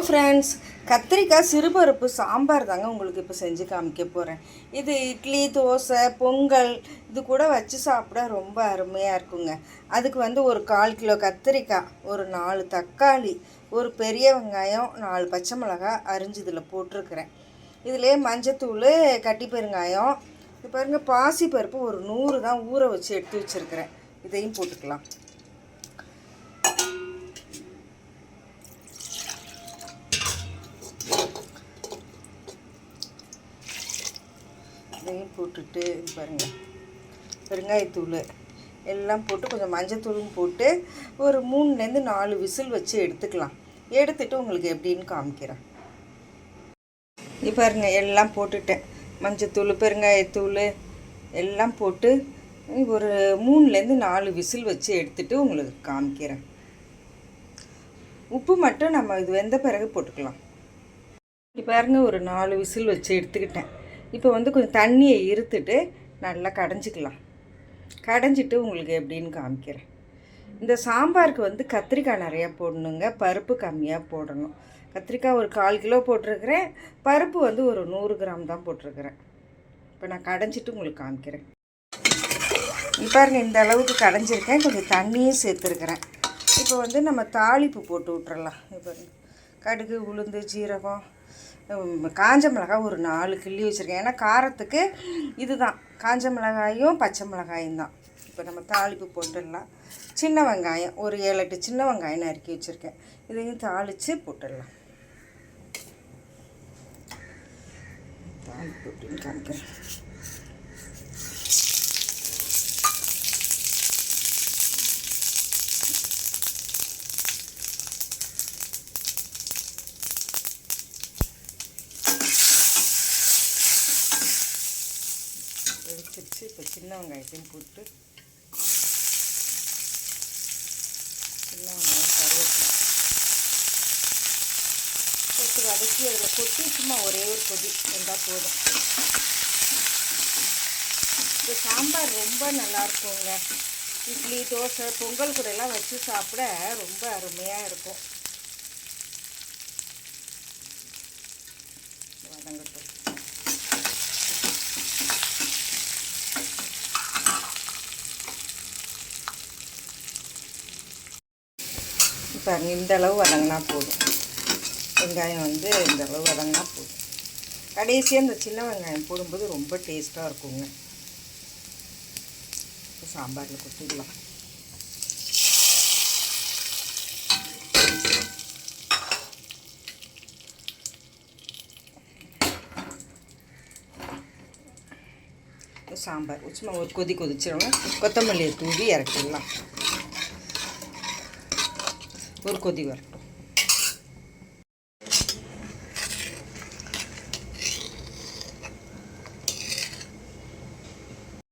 Friends, கத்திரிக்காய் சிறுபருப்பு சாம்பார் தாங்க உங்களுக்கு இப்போ செஞ்சு காமிக்க போகிறேன். இது இட்லி, தோசை, பொங்கல் இது கூட வச்சு சாப்பிட ரொம்ப அருமையாக இருக்குங்க. அதுக்கு ஒரு 1/4 கிலோ கத்திரிக்காய், ஒரு 4 தக்காளி, ஒரு பெரிய வெங்காயம், 4 பச்சை மிளகாய் அரிஞ்சு இதில் போட்டிருக்கிறேன். இதிலே மஞ்சத்தூள், கட்டி பெருங்காயம், இது பாருங்கள், பாசி பருப்பு ஒரு 100 தான் ஊற வச்சு எடுத்து வச்சுருக்கிறேன். இதையும் போட்டுக்கலாம். இதையும் போட்டுட்டு பாருங்கள், பெருங்காயத்தூள் எல்லாம் போட்டு கொஞ்சம் மஞ்சத்தூளும் போட்டு ஒரு 3லேருந்து 4 விசில் வச்சு எடுத்துக்கலாம். எடுத்துகிட்டு உங்களுக்கு எப்படின்னு காமிக்கிறேன். பாருங்கள், எல்லாம் போட்டுட்டேன். மஞ்சத்தூள், பெருங்காயத்தூள் எல்லாம் போட்டு ஒரு 3லேருந்து 4 விசில் வச்சு எடுத்துகிட்டு உங்களுக்கு காமிக்கிறேன். உப்பு மட்டும் நம்ம இது வெந்த பிறகு போட்டுக்கலாம். பாருங்கள், ஒரு 4 விசில் வச்சு எடுத்துக்கிட்டேன். இப்போ கொஞ்சம் தண்ணியை இருத்துட்டு நல்லா கடைஞ்சிக்கலாம். கடைஞ்சிட்டு உங்களுக்கு எப்படின்னு காமிக்கிறேன். இந்த சாம்பாருக்கு கத்திரிக்காய் நிறையா போடணுங்க, பருப்பு கம்மியாக போடணும். கத்திரிக்காய் ஒரு 1/4 கிலோ போட்டிருக்கிறேன், பருப்பு ஒரு 100 கிராம் தான் போட்டிருக்கிறேன். இப்போ நான் கடைஞ்சிட்டு உங்களுக்கு காமிக்கிறேன். பாருங்கள், இந்த அளவுக்கு கடைஞ்சிருக்கேன். கொஞ்சம் தண்ணியும் சேர்த்துருக்கிறேன். இப்போ நம்ம தாளிப்பு போட்டு விட்டுறலாம். இப்போ கடுகு, உளுந்து, ஜீரகம், காஞ்ச மிளகாய் ஒரு 4 கிள்ளி வச்சுருக்கேன். ஏன்னா காரத்துக்கு இதுதான், காஞ்ச மிளகாயும் பச்சை மிளகாயும் தான். இப்போ நம்ம தாளிப்பு போட்டுடலாம். சின்ன வெங்காயம் ஒரு 7-8 சின்ன வெங்காயம் நறுக்கி வச்சுருக்கேன். இதையும் தாளித்து போட்டுடலாம். தாளிப்பு அப்படின்னு காமிக்கிறேன். எடுத்துச்சு. இப்போ சின்ன வெங்காயத்தையும் போட்டு, சின்ன வெங்காயம், கருவேப்பிலை போட்டு வதக்கி அதில் கொட்டி சும்மா ஒரே ஒரு கொதி இருந்தால் போதும். இந்த சாம்பார் ரொம்ப நல்லாயிருக்குங்க. இட்லி, தோசை, பொங்கல் கூட எல்லாம் வச்சு சாப்பிட ரொம்ப அருமையாக இருக்கும். வதங்கட்டும். பாருங்க, இந்த அளவு வதங்கினா போதும். வெங்காயம் இந்த அளவு வதங்கினா போதும். கடைசியாக இந்த சின்ன வெங்காயம் போடும்போது ரொம்ப டேஸ்ட்டாக இருக்குங்க. இப்போ சாம்பாரில் கொட்டிடலாம். சாம்பார் சும்மா ஒரு கொதி கொதிச்சிடணும். கொத்தமல்லியை தூவி இறக்கிடலாம். ஒரு கொதி வரட்டும்.